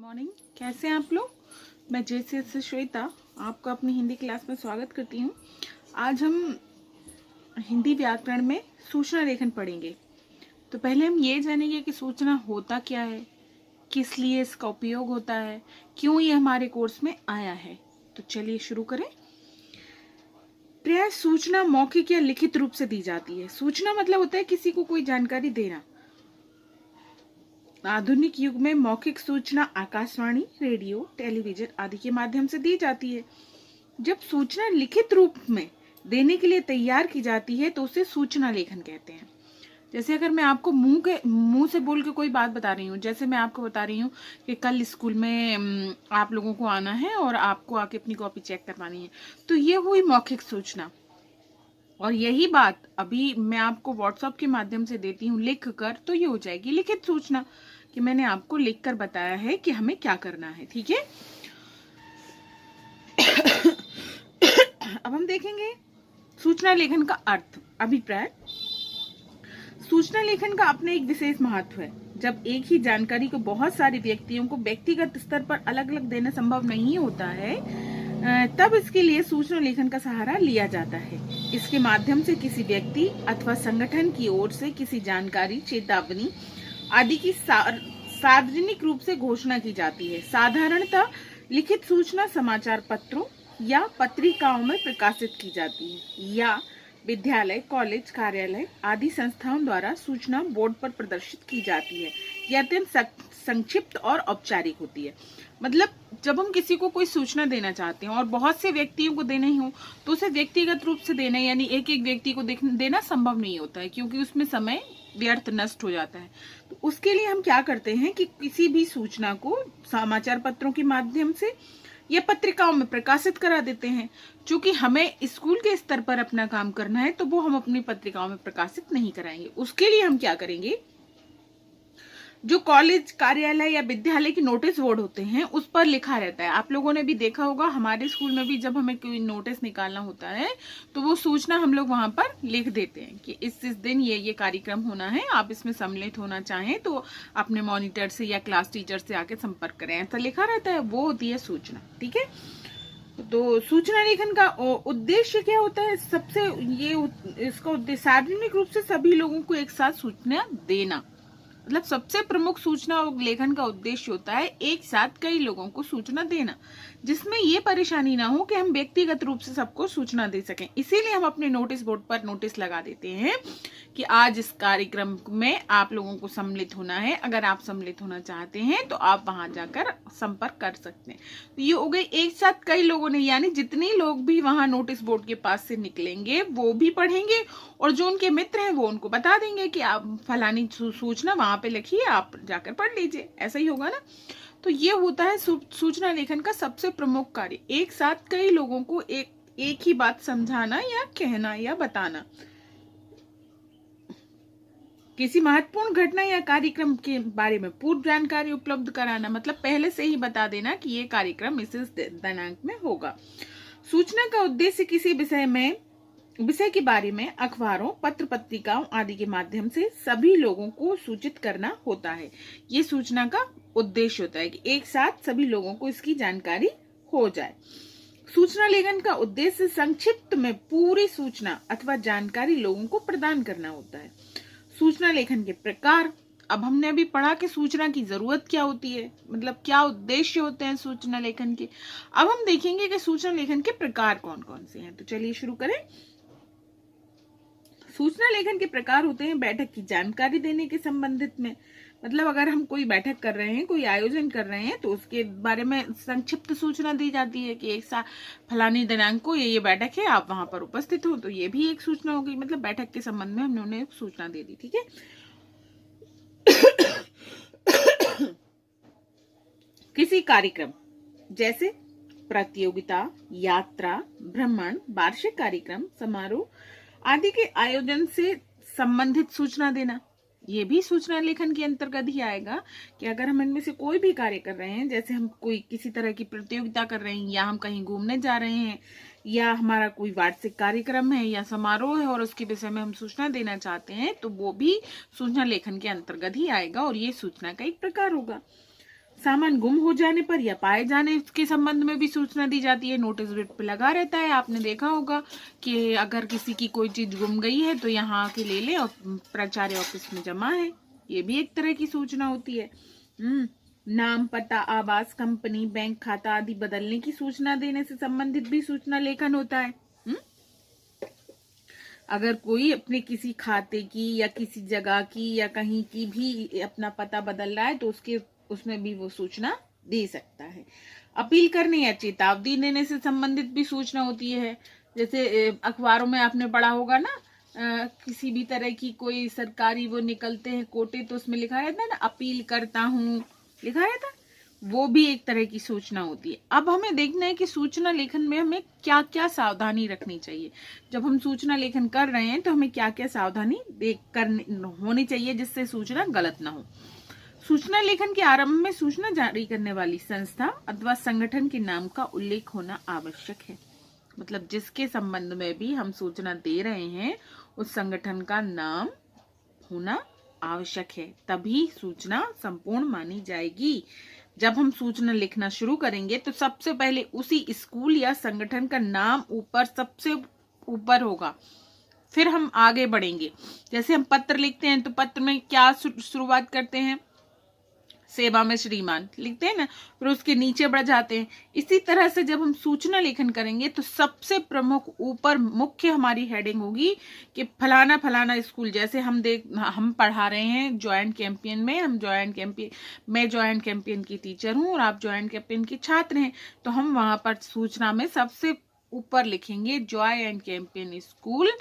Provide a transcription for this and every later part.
Morning, कैसे हैं आप लोग। मैं जैसे श्वेता आपको अपनी हिंदी क्लास में स्वागत करती हूँ। आज हम हिंदी व्याकरण में सूचना लेखन पढ़ेंगे। तो पहले हम ये जानेंगे कि सूचना होता क्या है, किस लिए इसका उपयोग होता है, क्यों ये हमारे कोर्स में आया है। तो चलिए शुरू करें। प्रायः सूचना मौखिक या लिखित रूप से दी जाती है। सूचना मतलब होता है किसी को कोई जानकारी देना। आधुनिक युग में मौखिक सूचना आकाशवाणी, रेडियो, टेलीविजन आदि के माध्यम से दी जाती है। जब सूचना लिखित रूप में देने के लिए तैयार की जाती है तो उसे सूचना लेखन कहते हैं। जैसे अगर मैं आपको मुंह से बोल के कोई बात बता रही हूँ, जैसे मैं आपको बता रही हूँ कि कल स्कूल में आप लोगों को आना है और आपको आके अपनी कॉपी चेक करवानी है, तो ये हुई मौखिक सूचना। और यही बात अभी मैं आपको व्हाट्सएप के माध्यम से देती हूँ लिख कर, तो ये हो जाएगी लिखित सूचना कि मैंने आपको लिख कर बताया है कि हमें क्या करना है। ठीक है, अब हम देखेंगे सूचना लेखन का अर्थ। अभिप्राय। सूचना लेखन का अपना एक विशेष महत्व है। जब एक ही जानकारी को बहुत सारे व्यक्तियों को व्यक्तिगत स्तर पर अलग अलग देना संभव नहीं होता है, तब इसके लिए सूचना लेखन का सहारा लिया जाता है। इसके माध्यम से किसी व्यक्ति अथवा संगठन की ओर से किसी जानकारी, चेतावनी आदि की सार्वजनिक रूप से घोषणा की जाती है। साधारणतः लिखित सूचना समाचार पत्रों या पत्रिकाओं में प्रकाशित की जाती है या विद्यालय, कॉलेज, कार्यालय आदि संस्थाओं द्वारा सूचना बोर्ड पर प्रदर्शित की जाती है। यह अत्यंत संक्षिप्त और औपचारिक होती है। मतलब जब हम किसी को कोई सूचना देना चाहते हैं और बहुत से व्यक्तियों को देना ही हो, तो उसे व्यक्तिगत रूप से देना यानी एक एक व्यक्ति को देना संभव नहीं होता है, क्योंकि उसमें समय व्यर्थ नष्ट हो जाता है। तो उसके लिए हम क्या करते हैं कि किसी भी सूचना को समाचार पत्रों के माध्यम से या पत्रिकाओं में प्रकाशित करा देते हैं। चूंकि हमें स्कूल के स्तर पर अपना काम करना है, तो वो हम अपनी पत्रिकाओं में प्रकाशित नहीं कराएंगे। उसके लिए हम क्या करेंगे, जो कॉलेज, कार्यालय या विद्यालय की नोटिस बोर्ड होते हैं उस पर लिखा रहता है। आप लोगों ने भी देखा होगा, हमारे स्कूल में भी जब हमें कोई नोटिस निकालना होता है तो वो सूचना हम लोग वहां पर लिख देते हैं कि इस दिन ये कार्यक्रम होना है, आप इसमें सम्मिलित होना चाहें तो अपने मॉनिटर से या क्लास टीचर से आके संपर्क करें, ऐसा लिखा रहता है। वो होती है सूचना। ठीक है, तो सूचना लेखन का उद्देश्य क्या होता है। सबसे इसका उद्देश्य सार्वजनिक रूप से सभी लोगों को एक साथ सूचना देना। मतलब सबसे प्रमुख सूचना लेखन का उद्देश्य होता है एक साथ कई लोगों को सूचना देना, जिसमें ये परेशानी ना हो कि हम व्यक्तिगत रूप से सबको सूचना दे सकें। इसीलिए हम अपने नोटिस बोर्ड पर नोटिस लगा देते हैं कि आज इस कार्यक्रम में आप लोगों को सम्मिलित होना है। अगर आप सम्मिलित होना चाहते हैं तो आप वहां जाकर संपर्क कर सकते हैं। तो ये हो गई एक साथ कई लोगों ने, यानी जितने लोग भी वहां नोटिस बोर्ड के पास से निकलेंगे वो भी पढ़ेंगे और जो उनके मित्र हैं वो उनको बता देंगे कि आप फलानी सूचना वहां पे लिखिए, आप जाकर पढ़ लीजिए। ऐसा ही होगा ना। तो ये होता है सूचना लेखन का सबसे प्रमुख कार्य, एक साथ कई लोगों को एक ही बात समझाना या कहना या बताना। किसी महत्वपूर्ण घटना या कार्यक्रम के बारे में पूर्व जानकारी उपलब्ध कराना, मतलब पहले से ही बता देना कि ये कार्यक्रम इस दिनांक में होगा। सूचना का उद्देश्य किसी विषय के बारे में अखबारों, पत्र पत्रिकाओं आदि के माध्यम से सभी लोगों को सूचित करना होता है। ये सूचना का उद्देश्य होता है कि एक साथ सभी लोगों को इसकी जानकारी हो जाए। सूचना लेखन का उद्देश्य संक्षिप्त में पूरी सूचना अथवा जानकारी लोगों को प्रदान करना होता है। सूचना लेखन के प्रकार। अब हमने अभी पढ़ा कि सूचना की जरूरत क्या होती है, मतलब क्या उद्देश्य होते हैं सूचना लेखन के। अब हम देखेंगे कि सूचना लेखन के प्रकार कौन कौन से हैं। तो चलिए शुरू करें। सूचना लेखन के प्रकार होते हैं बैठक की जानकारी देने के संबंधित में। मतलब अगर हम कोई बैठक कर रहे हैं, कोई आयोजन कर रहे हैं, तो उसके बारे में संक्षिप्त सूचना दी जाती है कि एक साथ फलानी दिनांक को ये बैठक है, आप वहां पर उपस्थित हो। तो ये भी एक सूचना होगी, मतलब बैठक के संबंध में हमने उन्हें सूचना दे दी। ठीक है। किसी कार्यक्रम जैसे प्रतियोगिता, यात्रा, भ्रमण, वार्षिक कार्यक्रम, समारोह आदि के आयोजन से संबंधित सूचना देना, ये भी सूचना लेखन के अंतर्गत ही आएगा। कि अगर हम इनमें से कोई भी कार्य कर रहे हैं, जैसे हम कोई किसी तरह की प्रतियोगिता कर रहे हैं, या हम कहीं घूमने जा रहे हैं, या हमारा कोई वार्षिक कार्यक्रम है या समारोह है और उसके विषय में हम सूचना देना चाहते हैं, तो वो भी सूचना लेखन के अंतर्गत ही आएगा और ये सूचना का एक प्रकार होगा। सामान गुम हो जाने पर या पाए जाने के संबंध में भी सूचना दी जाती है। नोटिस बोर्ड पे लगा रहता है, आपने देखा होगा कि अगर किसी की कोई चीज गुम गई है तो यहाँ आके ले ले और प्राचार्य ऑफिस में जमा है। ये भी एक तरह की सूचना होती है। नाम, पता, आवास, कंपनी, बैंक खाता आदि बदलने की सूचना देने से संबंधित भी सूचना लेखन होता है। अगर कोई अपने किसी खाते की या किसी जगह की या कहीं की भी अपना पता बदल रहा है तो उसमें भी वो सूचना दे सकता है। अपील करने या चेतावनी देने से संबंधित भी सूचना होती है। जैसे अखबारों में आपने पढ़ा होगा ना, किसी भी तरह की कोई सरकारी वो निकलते हैं कोटे, तो उसमें लिखा रहता है ना, अपील करता हूँ, लिखा रहता है। वो भी एक तरह की सूचना होती है। अब हमें देखना है कि सूचना लेखन में हमें क्या क्या सावधानी रखनी चाहिए। जब हम सूचना लेखन कर रहे हैं तो हमें क्या क्या सावधानी होनी चाहिए जिससे सूचना गलत ना हो। सूचना लेखन के आरंभ में सूचना जारी करने वाली संस्था अथवा संगठन के नाम का उल्लेख होना आवश्यक है। मतलब जिसके संबंध में भी हम सूचना दे रहे हैं उस संगठन का नाम होना आवश्यक है, तभी सूचना संपूर्ण मानी जाएगी। जब हम सूचना लिखना शुरू करेंगे तो सबसे पहले उसी स्कूल या संगठन का नाम सबसे ऊपर होगा, फिर हम आगे बढ़ेंगे। जैसे हम पत्र लिखते हैं तो पत्र में क्या शुरुआत करते हैं, सेवा में श्रीमान लिखते हैं ना, फिर उसके नीचे बढ़ जाते हैं। इसी तरह से जब हम सूचना लेखन करेंगे तो सबसे प्रमुख ऊपर मुख्य हमारी हेडिंग होगी कि फलाना फलाना स्कूल। जैसे हम पढ़ा रहे हैं ज्वाइंट कैंपियन में, मैं ज्वाइंट कैंपियन की टीचर हूँ और आप ज्वाइंट कैंपियन के छात्र हैं, तो हम वहां पर सूचना में सबसे ऊपर लिखेंगे ज्वाइंट कैंपियन स्कूल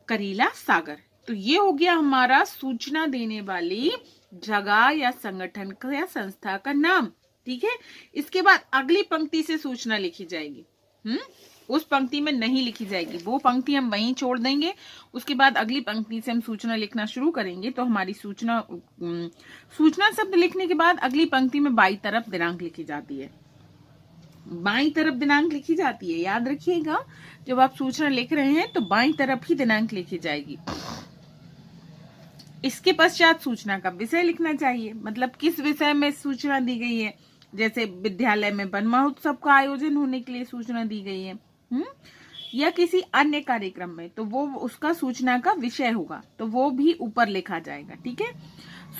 करीला सागर। तो ये हो गया हमारा सूचना देने वाली जगह या संगठन का या संस्था का नाम। ठीक है, इसके बाद अगली पंक्ति से सूचना लिखी जाएगी। उस पंक्ति में नहीं लिखी जाएगी, वो पंक्ति हम वहीं छोड़ देंगे। उसके बाद अगली पंक्ति से हम सूचना लिखना शुरू करेंगे तो हमारी सूचना शब्द लिखने के बाद अगली पंक्ति में बाईं तरफ दिनांक लिखी जाती है। बाईं तरफ दिनांक लिखी जाती है, याद रखिएगा। जब आप सूचना लिख रहे हैं तो बाईं तरफ ही दिनांक लिखी जाएगी। इसके पश्चात सूचना का विषय लिखना चाहिए, मतलब किस विषय में सूचना दी गई है। जैसे विद्यालय में वन महोत्सव का आयोजन होने के लिए सूचना दी गई है, या किसी अन्य कार्यक्रम में, तो वो उसका सूचना का विषय होगा, तो वो भी ऊपर लिखा जाएगा। ठीक है,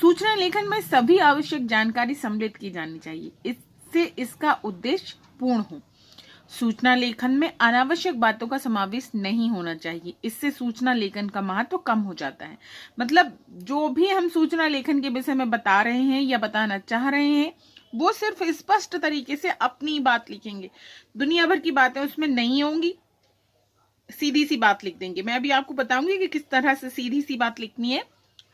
सूचना लेखन में सभी आवश्यक जानकारी सम्मिलित की जानी चाहिए, इससे इसका उद्देश्य पूर्ण हो। सूचना लेखन में अनावश्यक बातों का समावेश नहीं होना चाहिए, इससे सूचना लेखन का महत्व कम हो जाता है। मतलब जो भी हम सूचना लेखन के विषय में बता रहे हैं या बताना चाह रहे हैं वो सिर्फ स्पष्ट तरीके से अपनी बात लिखेंगे। दुनिया भर की बातें उसमें नहीं होंगी, सीधी सी बात लिख देंगे। मैं अभी आपको बताऊंगी कि किस तरह से सीधी सी बात लिखनी है,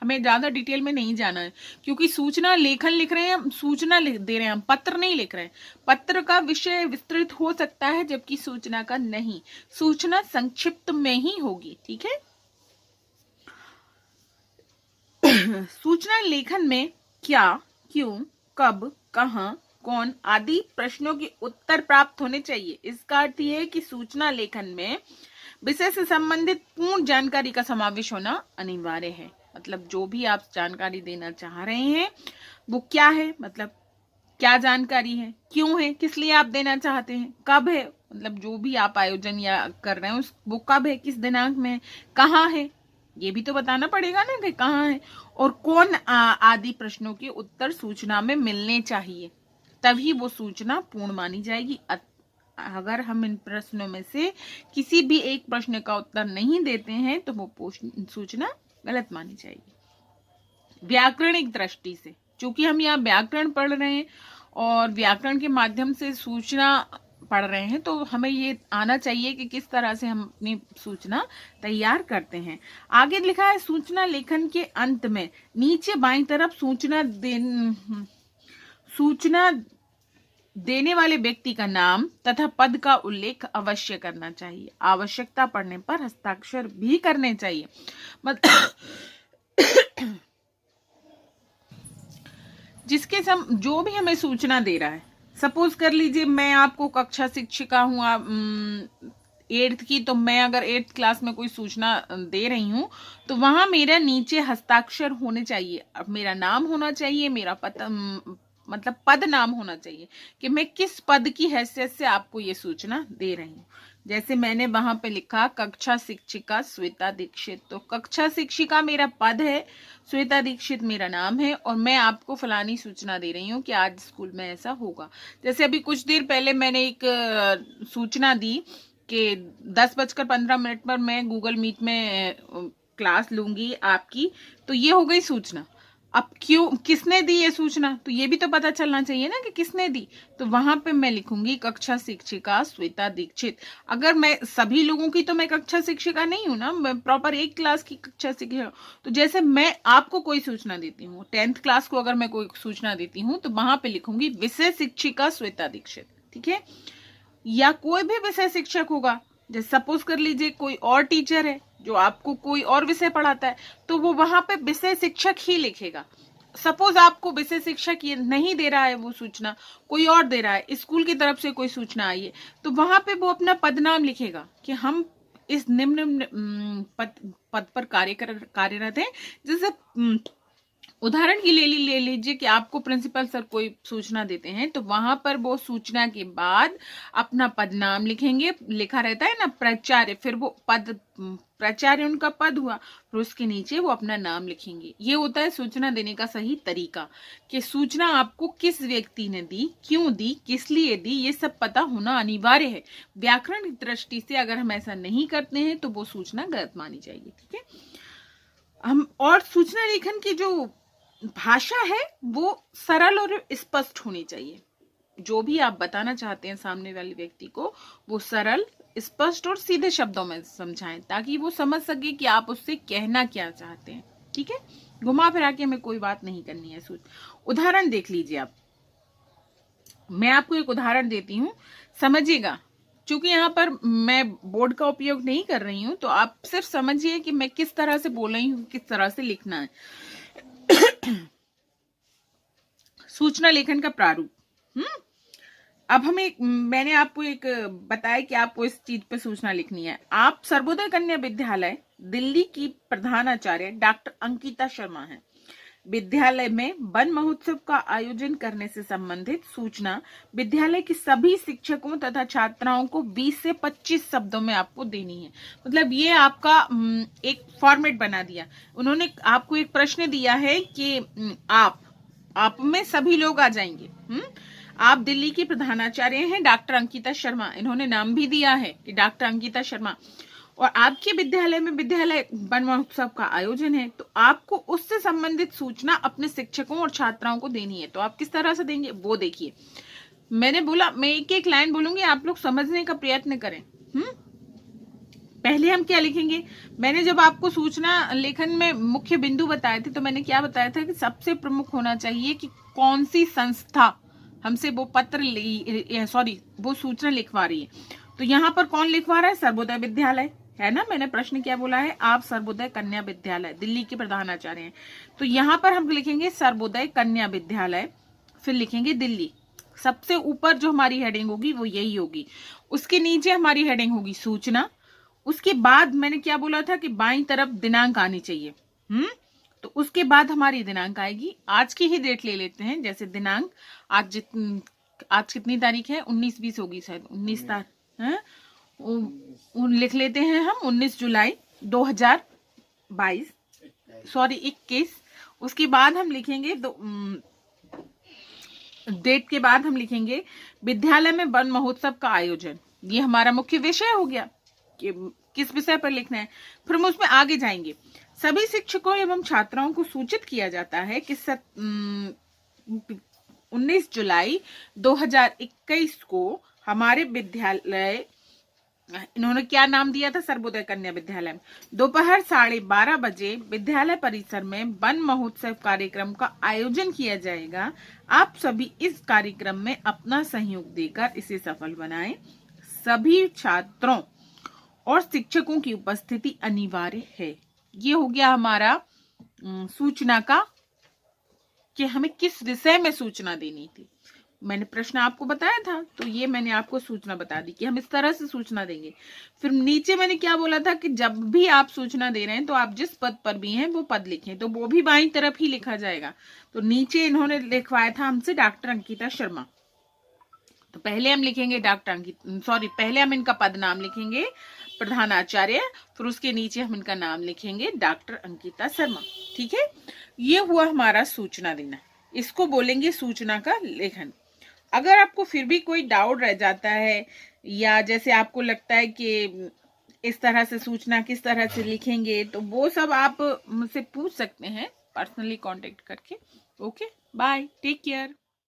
हमें ज्यादा डिटेल में नहीं जाना है, क्योंकि सूचना लेखन लिख रहे हैं, सूचना लिख दे रहे हैं, हम पत्र नहीं लिख रहे हैं। पत्र का विषय विस्तृत हो सकता है जबकि सूचना का नहीं, सूचना संक्षिप्त में ही होगी। ठीक है, सूचना लेखन में क्या, क्यों, कब, कहां, कौन आदि प्रश्नों के उत्तर प्राप्त होने चाहिए। इसका अर्थ यह है कि सूचना लेखन में विषय से संबंधित पूर्ण जानकारी का समावेश होना अनिवार्य है। मतलब जो भी आप जानकारी देना चाह रहे हैं वो क्या है, मतलब क्या जानकारी है, क्यों है, किस लिए आप देना चाहते हैं, कब है, मतलब जो भी आप आयोजन या कर रहे हैं वो कब है, किस दिनांक में है, कहाँ है, ये भी तो बताना पड़ेगा ना कि कहाँ है, और कौन आदि प्रश्नों के उत्तर सूचना में मिलने चाहिए, तभी वो सूचना पूर्ण मानी जाएगी। अगर हम इन प्रश्नों में से किसी भी एक प्रश्न का उत्तर नहीं देते हैं तो वो सूचना गलत मानी जाएगी। व्याकरणिक दृष्टि से, चूंकि हम यहाँ व्याकरण पढ़ रहे हैं और व्याकरण के माध्यम से सूचना पढ़ रहे हैं, तो हमें ये आना चाहिए कि किस तरह से हम अपनी सूचना तैयार करते हैं। आगे लिखा है सूचना लेखन के अंत में नीचे बाईं तरफ सूचना देने वाले व्यक्ति का नाम तथा पद का उल्लेख अवश्य करना चाहिए। आवश्यकता पड़ने पर हस्ताक्षर भी करने चाहिए। जिसके जो भी हमें सूचना दे रहा है, सपोज कर लीजिए मैं आपको कक्षा शिक्षिका हूँ 8th की, तो मैं अगर 8th क्लास में कोई सूचना दे रही हूँ तो वहां मेरा नीचे हस्ताक्षर होने चाहिए। अब मेरा नाम होना चाहिए, मेरा मतलब पद नाम होना चाहिए कि मैं किस पद की हैसियत से आपको ये सूचना दे रही हूँ। जैसे मैंने वहां पे लिखा कक्षा शिक्षिका श्वेता दीक्षित, तो कक्षा शिक्षिका मेरा पद है, श्वेता दीक्षित मेरा नाम है, और मैं आपको फलानी सूचना दे रही हूँ कि आज स्कूल में ऐसा होगा। जैसे अभी कुछ देर पहले मैंने एक सूचना दी कि 10:15 पर मैं गूगल मीट में क्लास लूंगी आपकी, तो ये हो गई सूचना। अब क्यों, किसने दी ये सूचना, तो ये भी तो पता चलना चाहिए ना कि किसने दी। तो वहां पे मैं लिखूंगी कक्षा शिक्षिका श्वेता दीक्षित। अगर मैं सभी लोगों की, तो मैं कक्षा शिक्षिका नहीं हूं ना, मैं प्रॉपर एक क्लास की कक्षा शिक्षिका। तो जैसे मैं आपको कोई सूचना देती हूँ, 10th क्लास को अगर मैं कोई सूचना देती हूँ, तो वहां पे लिखूंगी विषय शिक्षिका श्वेता दीक्षित, ठीक है। या कोई भी विषय शिक्षक होगा, जैसे सपोज कर लीजिए कोई और टीचर है जो आपको कोई और विषय पढ़ाता है, तो वो वहां पे विषय शिक्षक ही लिखेगा। सपोज आपको विषय शिक्षक ये नहीं दे रहा है, वो सूचना कोई और दे रहा है, स्कूल की तरफ से कोई सूचना आई है, तो वहां पे वो अपना पदनाम लिखेगा कि हम इस निम्न पद पर कार्यरत है। जैसे उदाहरण की ले लीजिए कि आपको प्रिंसिपल सर कोई सूचना देते हैं, तो वहां पर वो सूचना के बाद अपना पद नाम लिखेंगे, लिखा रहता है ना प्राचार्य, फिर वो पद, प्राचार्य उनका पद हुआ, फिर उसके नीचे वो अपना नाम लिखेंगे। ये होता है सूचना देने का सही तरीका, कि सूचना आपको किस व्यक्ति ने दी, क्यों दी, किस लिए दी, ये सब पता होना अनिवार्य है। व्याकरण की दृष्टि से अगर हम ऐसा नहीं करते हैं तो वो सूचना गलत मानी जाएगी, ठीक है। हम और सूचना लेखन की जो भाषा है वो सरल और स्पष्ट होनी चाहिए। जो भी आप बताना चाहते हैं सामने वाले व्यक्ति को, वो सरल, स्पष्ट और सीधे शब्दों में समझाएं, ताकि वो समझ सके कि आप उससे कहना क्या चाहते हैं, ठीक है। घुमा फिरा के हमें कोई बात नहीं करनी है। उदाहरण देख लीजिए आप, मैं आपको एक उदाहरण देती हूँ, समझिएगा। चूंकि यहाँ पर मैं बोर्ड का उपयोग नहीं कर रही हूँ, तो आप सिर्फ समझिए कि मैं किस तरह से बोल रही हूँ, किस तरह से लिखना है। सूचना लेखन का प्रारूप। अब मैंने आपको एक बताया कि आपको इस चीज पे सूचना लिखनी है। आप सर्वोदय कन्या विद्यालय दिल्ली की प्रधानाचार्य डॉक्टर अंकिता शर्मा हैं। विद्यालय में वन महोत्सव का आयोजन करने से संबंधित सूचना विद्यालय के सभी शिक्षकों तथा छात्राओं को 20 से 25 शब्दों में आपको देनी है। मतलब ये आपका एक फॉर्मेट बना दिया उन्होंने। आपको एक प्रश्न दिया है कि आप में सभी लोग आ जाएंगे। आप दिल्ली की प्रधानाचार्य हैं डॉक्टर अंकिता शर्मा, इन्होंने नाम भी दिया है कि डॉक्टर अंकिता शर्मा, और आपके विद्यालय में विद्यालय वन महोत्सव का आयोजन है, तो आपको उससे संबंधित सूचना अपने शिक्षकों और छात्राओं को देनी है। तो आप किस तरह से देंगे वो देखिए। मैंने बोला मैं एक एक लाइन बोलूंगी, आप लोग समझने का प्रयत्न करें। पहले हम क्या लिखेंगे, मैंने जब आपको सूचना लेखन में मुख्य बिंदु बताए थे, तो मैंने क्या बताया था कि सबसे प्रमुख होना चाहिए कि कौन सी संस्था हमसे वो वो सूचना लिखवा रही है। तो यहाँ पर कौन लिखवा रहा है, सर्वोदय विद्यालय है ना। मैंने प्रश्न क्या बोला है, आप सर्वोदय कन्या विद्यालय दिल्ली के प्रधानाचार्य हैं, तो यहाँ पर हम लिखेंगे सर्वोदय कन्या विद्यालय, फिर लिखेंगे दिल्ली। सबसे ऊपर जो हमारी हेडिंग होगी वो यही होगी। उसके नीचे हमारी हेडिंग होगी सूचना। उसके बाद मैंने क्या बोला था कि बाईं तरफ दिनांक आनी चाहिए। तो उसके बाद हमारी दिनांक आएगी। आज की ही डेट ले लेते हैं, जैसे दिनांक आज कितनी तारीख है, 19-20 होगी शायद, 19 तारीख लिख लेते हैं हम, 19 जुलाई 2022, सॉरी 21। उसके बाद हम लिखेंगे डेट के बाद हम लिखेंगे विद्यालय में वन महोत्सव का आयोजन। ये हमारा मुख्य विषय हो गया कि किस विषय पर लिखना है। फिर हम उसमें आगे जाएंगे। सभी शिक्षकों एवं छात्राओं को सूचित किया जाता है कि 19 जुलाई 2021 को हमारे विद्यालय, इन्होंने क्या नाम दिया था, सर्वोदय कन्या विद्यालय में, दोपहर 12:30 बजे विद्यालय परिसर में वन महोत्सव कार्यक्रम का आयोजन किया जाएगा। आप सभी इस कार्यक्रम में अपना सहयोग देकर इसे सफल बनाएं। सभी छात्रों और शिक्षकों की उपस्थिति अनिवार्य है। ये हो गया हमारा सूचना का, कि हमें किस विषय में सूचना देनी थी। मैंने प्रश्न आपको बताया था, तो ये मैंने आपको सूचना बता दी कि हम इस तरह से सूचना देंगे। फिर नीचे मैंने क्या बोला था कि जब भी आप सूचना दे रहे हैं तो आप जिस पद पर भी हैं वो पद लिखें, तो वो भी बाईं तरफ ही लिखा जाएगा। तो नीचे इन्होंने लिखवाया था हमसे डॉक्टर अंकिता शर्मा, तो पहले हम लिखेंगे पहले हम इनका पद नाम लिखेंगे प्रधानाचार्य, फिर उसके नीचे हम इनका नाम लिखेंगे डॉक्टर अंकिता शर्मा। ठीक है, ये हुआ हमारा सूचना देना, इसको बोलेंगे सूचना का लेखन। अगर आपको फिर भी कोई डाउट रह जाता है या जैसे आपको लगता है कि इस तरह से सूचना किस तरह से लिखेंगे, तो वो सब आप मुझसे पूछ सकते हैं पर्सनली कांटेक्ट करके। Okay, bye, take care.